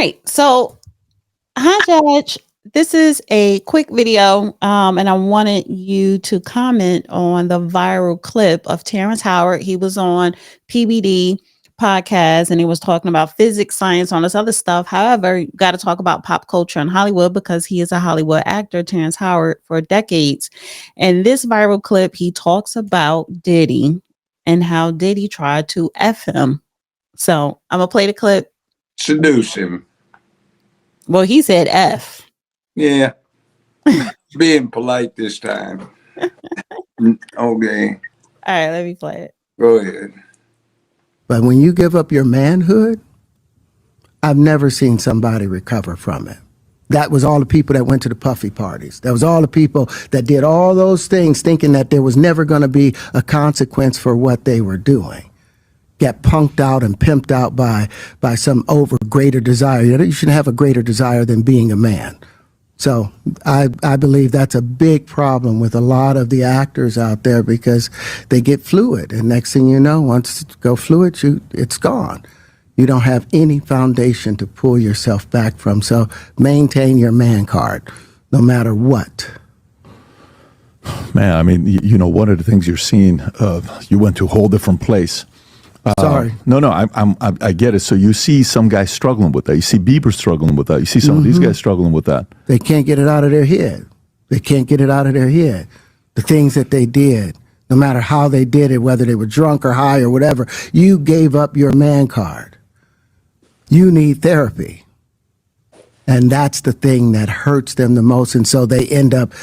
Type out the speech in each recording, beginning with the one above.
right. So, hi, Judge. This is a quick video, and I wanted you to comment on the viral clip of Terrence Howard. He was on PBD podcast and he was talking about physics, science, all this other stuff. However, you got to talk about pop culture and Hollywood because he is a Hollywood actor, Terrence Howard, for decades. And this viral clip, he talks about Diddy and how Diddy tried to F him. So I'm going to play the clip. Seduce him. Well, he said F. Yeah. Being polite this time. Okay. All right, let me play it. Go ahead. But when you give up your manhood, I've never seen somebody recover from it. That was all the people that went to the puffy parties. That was all the people that did all those things thinking that there was never going to be a consequence for what they were doing. Get punked out and pimped out by some over greater desire. You shouldn't have a greater desire than being a man. So I believe that's a big problem with a lot of the actors out there because they get fluid. And next thing you know, once you go fluid, it's gone. You don't have any foundation to pull yourself back from. So maintain your man card, no matter what. Man, I mean, one of the things you're seeing, you went to a whole different place. Sorry. No, I get it. So you see some guys struggling with that. You see Bieber struggling with that. You see some of these guys struggling with that. They can't get it out of their head. They can't get it out of their head. The things that they did, no matter how they did it, whether they were drunk or high or whatever, you gave up your man card. You need therapy. And that's the thing that hurts them the most. And so they end up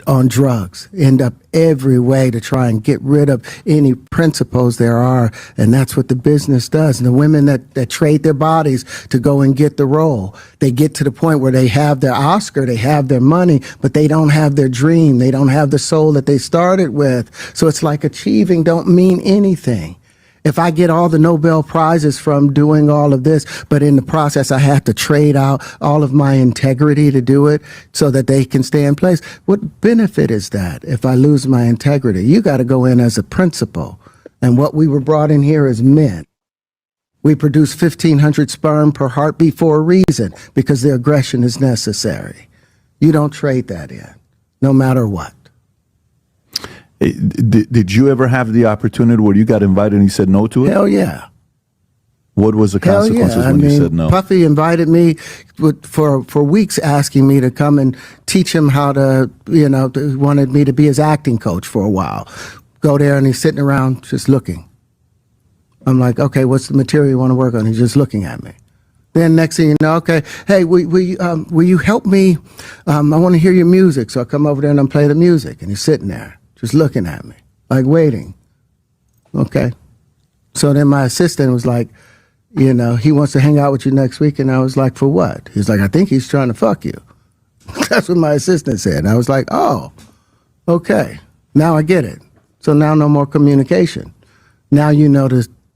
on drugs, end up every way to try and get rid of any principles there are. And that's what the business does. And the women that trade their bodies to go and get the role, they get to the point where they have their Oscar, they have their money, but they don't have their dream. They don't have the soul that they started with. So it's like achieving don't mean anything. If I get all the Nobel Prizes from doing all of this, but in the process I have to trade out all of my integrity to do it so that they can stay in place, what benefit is that if I lose my integrity? You got to go in as a principal. And what we were brought in here as men. We produce 1,500 sperm per heartbeat for a reason, because the aggression is necessary. You don't trade that in, no matter what. Did you ever have the opportunity where you got invited and you said no to it? Hell yeah. What was the consequences when you said no? Puffy invited me for weeks, asking me to come and teach him how to, wanted me to be his acting coach for a while. Go there and he's sitting around just looking. I'm like, okay, what's the material you want to work on? He's just looking at me. Then next thing you know, okay, hey, will you help me? I want to hear your music. So I come over there and I play the music. And he's sitting there just looking at me, like waiting. Okay. So then my assistant was like, he wants to hang out with you next week. And I was like, for what? He's like, I think he's trying to fuck you. That's what my assistant said. And I was like, oh, okay. Now I get it. So now no more communication. Now you know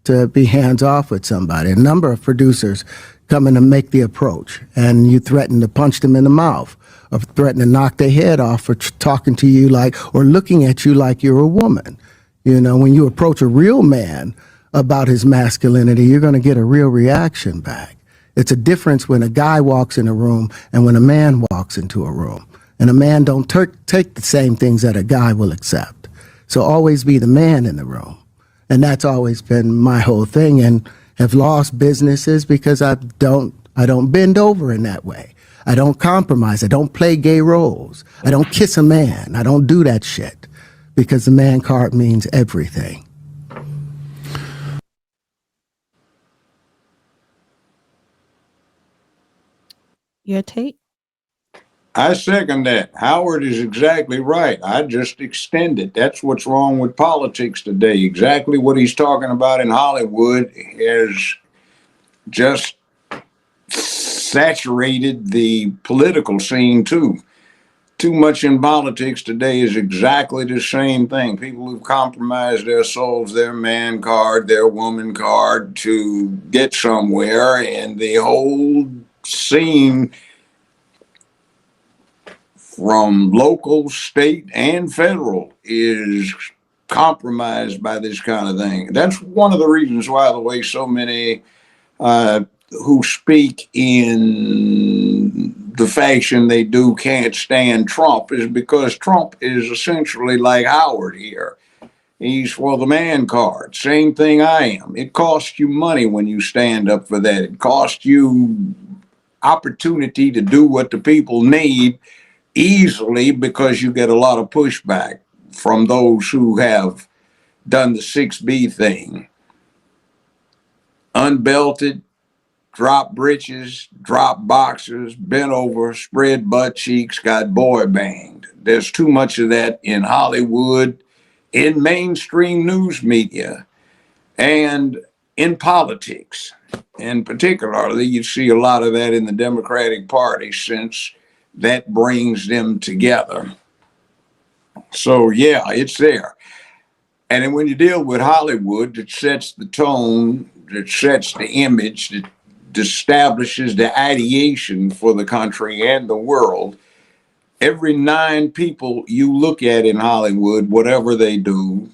to be hands off with somebody. A number of producers come in to make the approach, and you threaten to punch them in the mouth, or threaten to knock their head off for talking to you or looking at you like you're a woman. When you approach a real man about his masculinity, you're going to get a real reaction back. It's a difference when a guy walks in a room and when a man walks into a room. And a man don't take the same things that a guy will accept. So always be the man in the room. And that's always been my whole thing, and have lost businesses because I don't bend over in that way. I don't compromise. I don't play gay roles. I don't kiss a man. I don't do that shit, because the man card means everything. Your take? I second that. Howard is exactly right. I just extend it. That's what's wrong with politics today. Exactly what he's talking about in Hollywood has just saturated the political scene too. Too much in politics today is exactly the same thing. People who've compromised their souls, their man card, their woman card to get somewhere, and the whole scene from local, state, and federal is compromised by this kind of thing. That's one of the reasons why, the way so many who speak in the fashion they do can't stand Trump is because Trump is essentially like Howard here. He's for the man card. Same thing I am. It costs you money when you stand up for that. It costs you opportunity to do what the people need easily because you get a lot of pushback from those who have done the 6B thing. Unbelted, drop breeches, drop boxers, bent over, spread butt cheeks, got boy banged. There's too much of that in Hollywood, in mainstream news media, and in politics. And particularly, you see a lot of that in the Democratic Party since that brings them together. So, yeah, it's there. And then when you deal with Hollywood, it sets the tone, it sets the image, it establishes the ideation for the country and the world. Every 9 people you look at in Hollywood, whatever they do,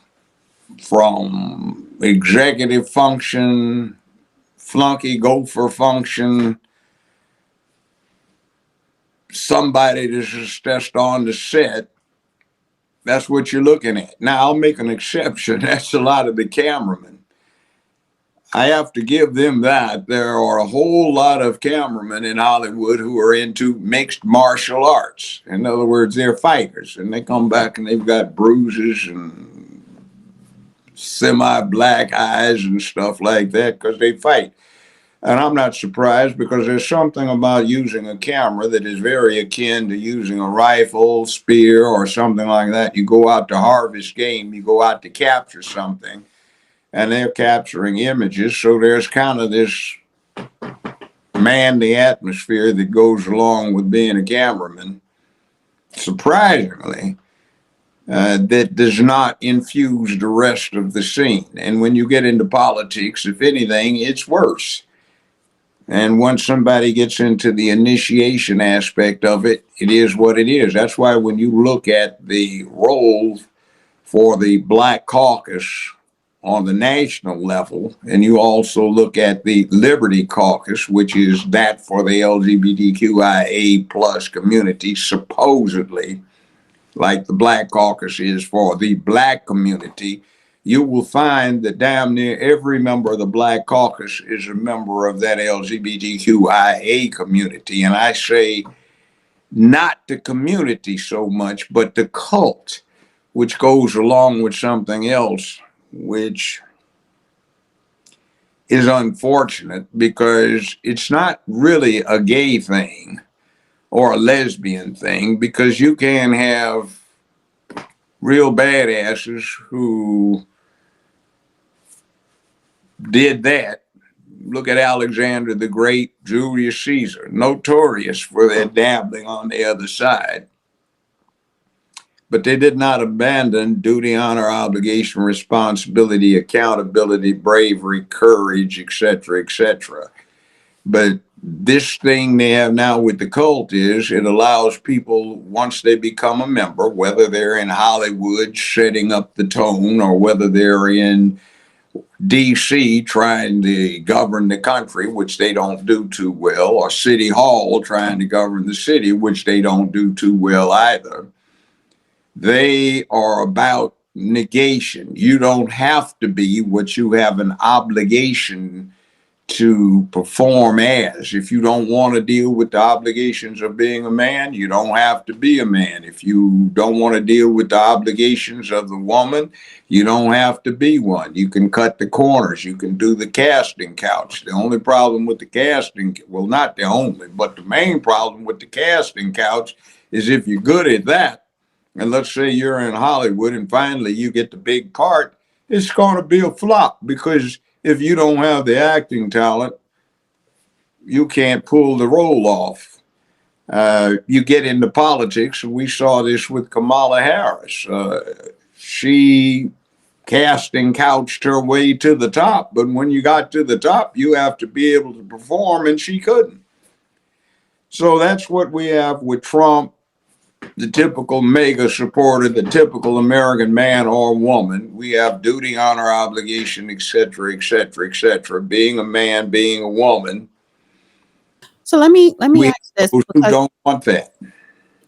from executive function, flunky gopher function, somebody that's just on the set, that's what you're looking at. Now, I'll make an exception. That's a lot of the cameramen. I have to give them that. There are a whole lot of cameramen in Hollywood who are into mixed martial arts. In other words, they're fighters, and they come back and they've got bruises and semi-black eyes and stuff like that because they fight. And I'm not surprised because there's something about using a camera that is very akin to using a rifle, spear, or something like that. You go out to harvest game, you go out to capture something, and they're capturing images. So there's kind of this man the atmosphere that goes along with being a cameraman. Surprisingly, that does not infuse the rest of the scene. And when you get into politics, if anything, it's worse. And once somebody gets into the initiation aspect of it, it is what it is. That's why when you look at the role for the Black Caucus on the national level, and you also look at the Liberty Caucus, which is that for the LGBTQIA plus community, supposedly, like the Black Caucus is for the Black community, you will find that damn near every member of the Black Caucus is a member of that LGBTQIA community. And I say not the community so much, but the cult, which goes along with something else, which is unfortunate because it's not really a gay thing or a lesbian thing, because you can have real badasses who did that. Look at Alexander the Great, Julius Caesar, notorious for their dabbling on the other side. But they did not abandon duty, honor, obligation, responsibility, accountability, bravery, courage, etc., etc. But this thing they have now with the cult is it allows people, once they become a member, whether they're in Hollywood setting up the tone or whether they're in DC trying to govern the country, which they don't do too well, or City Hall trying to govern the city, which they don't do too well either. They are about negation. You don't have to be what you have an obligation to perform as. If you don't want to deal with the obligations of being a man, you don't have to be a man. If you don't want to deal with the obligations of the woman, you don't have to be one. You can cut the corners. You can do the casting couch. The only problem with the casting, well, not the only, but the main problem with the casting couch is if you're good at that, and let's say you're in Hollywood and finally you get the big part, it's going to be a flop because if you don't have the acting talent, you can't pull the role off. You get into politics, and we saw this with Kamala Harris. She casting couched her way to the top, but when you got to the top, you have to be able to perform, and she couldn't. So that's what we have with Trump, the typical mega supporter, the typical American man or woman. We have duty, honor, obligation, etc., etc., etc. Being a man, being a woman. So let me We have ask this, those who because don't want that.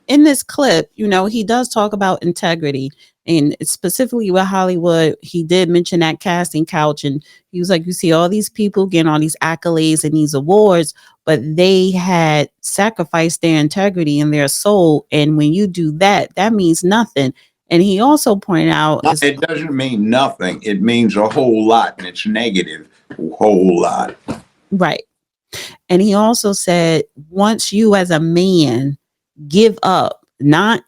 in this clip, he does talk about integrity, and specifically with Hollywood. He did mention that casting couch, and he was like, you see all these people getting all these accolades and these awards, but they had sacrificed their integrity and their soul. And when you do that, that means nothing. And he also pointed out, It doesn't mean nothing. It means a whole lot, and it's negative. A whole lot. right. And he also said, once you as a man give up, not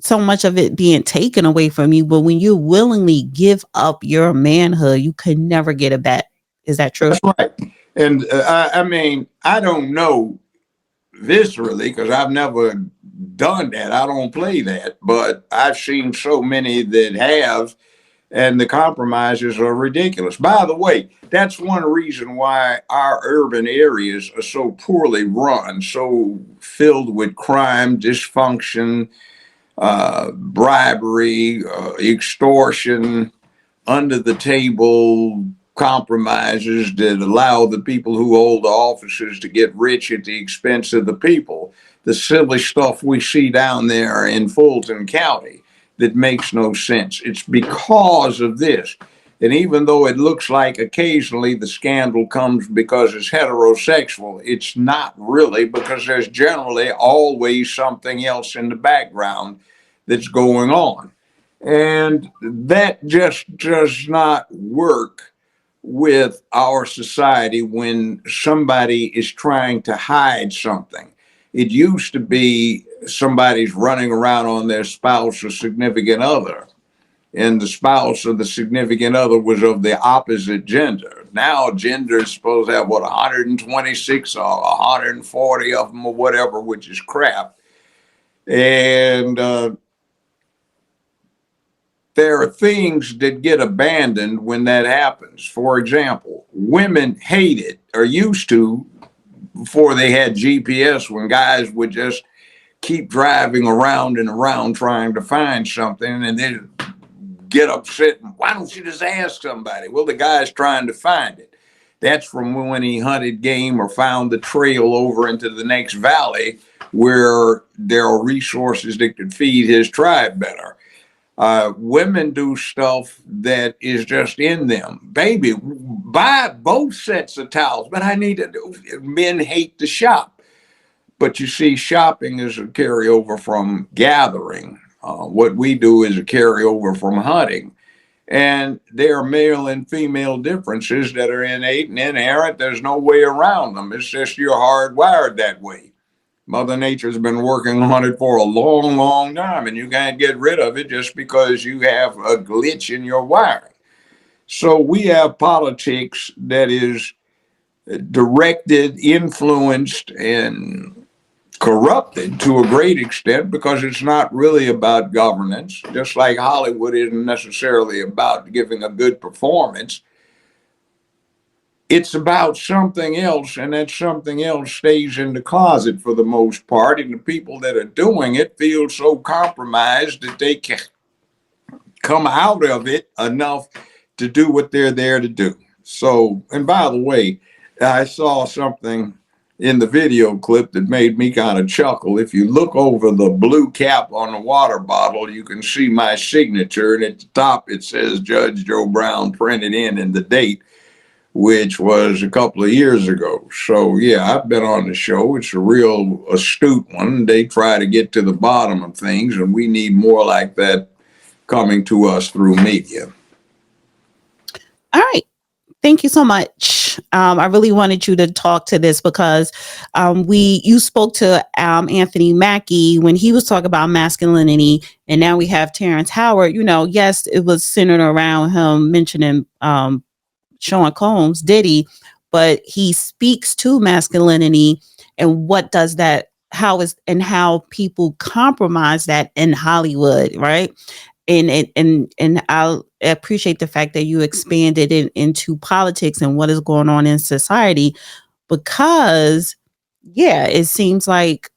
so much of it being taken away from you, but when you willingly give up your manhood, you can never get it back. Is that true? That's right. And I mean, I don't know viscerally because I've never done that. I don't play that, but I've seen so many that have, and the compromises are ridiculous. By the way, that's one reason why our urban areas are so poorly run, so filled with crime, dysfunction, bribery, extortion, under the table compromises that allow the people who hold the offices to get rich at the expense of the people. The silly stuff we see down there in Fulton County that makes no sense. It's because of this. And even though it looks like occasionally the scandal comes because it's heterosexual, it's not really, because there's generally always something else in the background that's going on. And that just does not work with our society when somebody is trying to hide something. It used to be somebody's running around on their spouse or significant other, and the spouse or the significant other was of the opposite gender. Now, gender is supposed to have, 126 or 140 of them or whatever, which is crap. And there are things that get abandoned when that happens. For example, women hate it, or used to before they had GPS, when guys would just keep driving around and around trying to find something, and then get upset and, why don't you just ask somebody? Well, the guy's trying to find it. That's from when he hunted game or found the trail over into the next valley where there are resources that could feed his tribe better. Women do stuff that is just in them. Baby, buy both sets of towels, but I need to do. Men hate to shop. But you see, shopping is a carryover from gathering. What we do is a carryover from hunting. And there are male and female differences that are innate and inherent. There's no way around them. It's just you're hardwired that way. Mother Nature's been working on it for a long, long time, and you can't get rid of it just because you have a glitch in your wiring. So we have politics that is directed, influenced, and corrupted to a great extent because it's not really about governance, just like Hollywood isn't necessarily about giving a good performance. It's about something else, and that something else stays in the closet for the most part. And the people that are doing it feel so compromised that they can come out of it enough to do what they're there to do. So, and by the way, I saw something in the video clip that made me kind of chuckle. If you look over the blue cap on the water bottle, you can see my signature, and at the top it says Judge Joe Brown printed in the date, which was a couple of years ago. So, yeah, I've been on the show. It's a real astute one. They try to get to the bottom of things, and we need more like that coming to us through media. All right. Thank you so much. I really wanted you to talk to this because you spoke to Anthony Mackie when he was talking about masculinity, and now we have Terrence Howard. Yes, it was centered around him mentioning Sean Combs, Diddy, but he speaks to masculinity and what does that, how people compromise that in Hollywood, right? And I appreciate the fact that you expanded it into politics and what is going on in society, because it seems like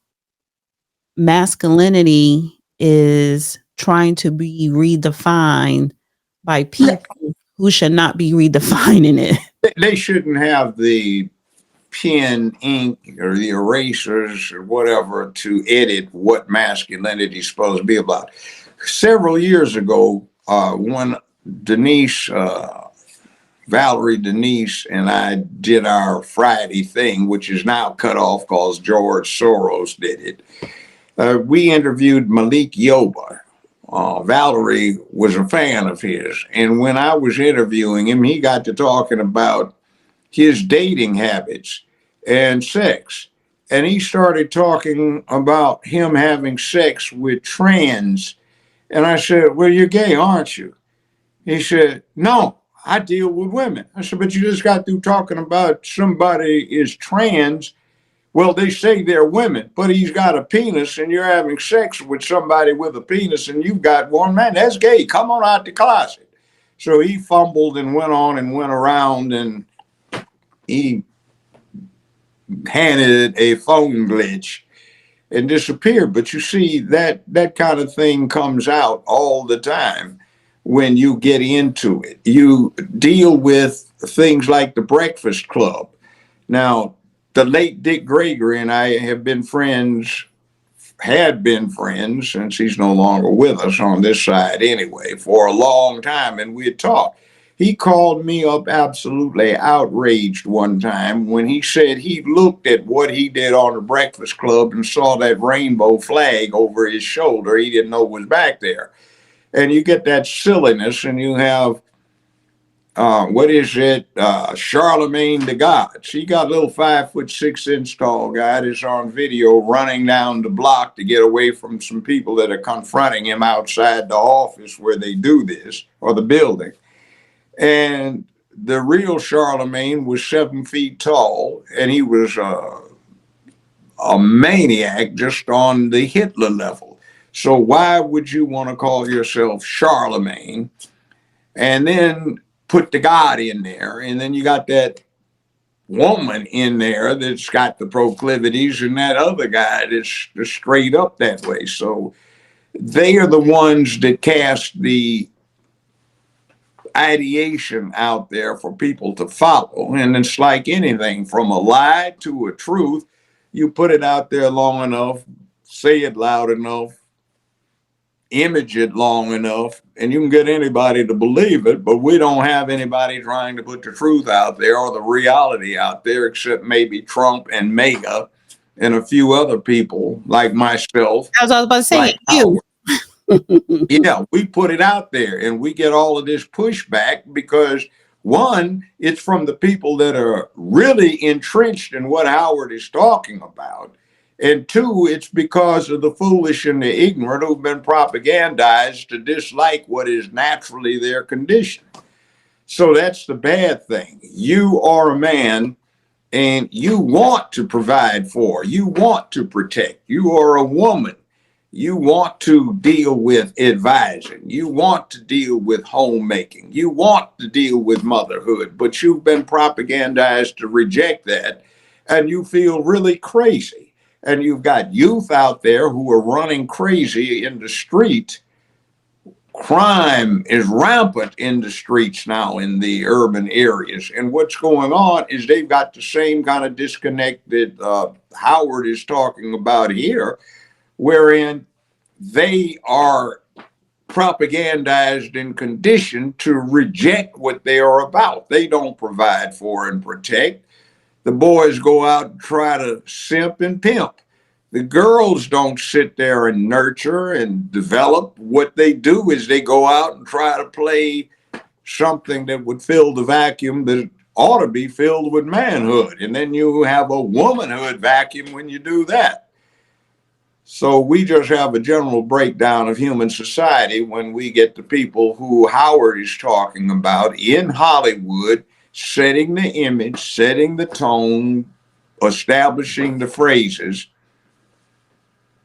masculinity is trying to be redefined by people who should not be redefining it. They shouldn't have the pen, ink, or the erasers or whatever to edit what masculinity is supposed to be about. Several years ago, when Denise, Valerie Denise, and I did our Friday thing, which is now cut off because George Soros did it, we interviewed Malik Yoba. Valerie was a fan of his. And when I was interviewing him, he got to talking about his dating habits and sex. And he started talking about him having sex with trans. And I said, well, you're gay, aren't you? He said, no, I deal with women. I said, but you just got through talking about somebody is trans. Well, they say they're women, but he's got a penis and you're having sex with somebody with a penis and you've got one. Man, that's gay. Come on out the closet. So he fumbled and went on and went around, and he handed a phone glitch and disappeared. But you see, that kind of thing comes out all the time when you get into it. You deal with things like the Breakfast Club. Now, the late Dick Gregory and I have been friends, had been friends since he's no longer with us on this side anyway, for a long time, and we had talked. He called me up absolutely outraged one time when he said he looked at what he did on the Breakfast Club and saw that rainbow flag over his shoulder he didn't know was back there. And you get that silliness, and you have what is it? Charlemagne the God. She got a little 5'6" tall guy that's on video running down the block to get away from some people that are confronting him outside the office where they do this, or the building. And the real Charlemagne was 7 feet tall, and he was a maniac just on the Hitler level. So why would you want to call yourself Charlemagne and then put the God in there? And then you got that woman in there that's got the proclivities, and that other guy that's just straight up that way. So they are the ones that cast the ideation out there for people to follow. And it's like anything, from a lie to a truth. You put it out there long enough, say it loud enough, image it long enough, and you can get anybody to believe it. But we don't have anybody trying to put the truth out there or the reality out there, except maybe Trump and MAGA and a few other people like myself. I was about to say, like you. Yeah, we put it out there and we get all of this pushback because, one, it's from the people that are really entrenched in what Howard is talking about. And two, it's because of the foolish and the ignorant who've been propagandized to dislike what is naturally their condition. So that's the bad thing. You are a man and you want to provide for, you want to protect. You are a woman. You want to deal with advising. You want to deal with homemaking. You want to deal with motherhood, but you've been propagandized to reject that, and you feel really crazy. And you've got youth out there who are running crazy in the street. Crime is rampant in the streets now in the urban areas. And what's going on is they've got the same kind of disconnect that Howard is talking about here, wherein they are propagandized and conditioned to reject what they are about. They don't provide for and protect. The boys go out and try to simp and pimp. The girls don't sit there and nurture and develop. What they do is they go out and try to play something that would fill the vacuum that ought to be filled with manhood. And then you have a womanhood vacuum when you do that. So we just have a general breakdown of human society when we get the people who Howard is talking about in Hollywood, setting the image, setting the tone, establishing the phrases,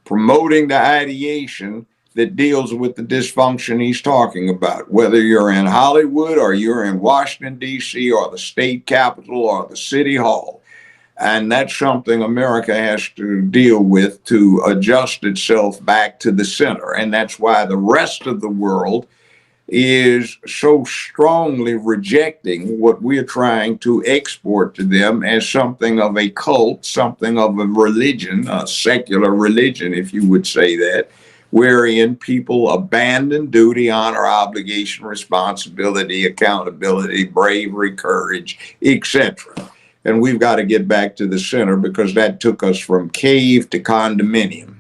promoting the ideation that deals with the dysfunction he's talking about, whether you're in Hollywood or you're in Washington, D.C., or the state capitol or the city hall. And that's something America has to deal with to adjust itself back to the center. And that's why the rest of the world is so strongly rejecting what we're trying to export to them as something of a cult, something of a religion, a secular religion, if you would say that, wherein people abandon duty, honor, obligation, responsibility, accountability, bravery, courage, etc. And we've got to get back to the center, because that took us from cave to condominium.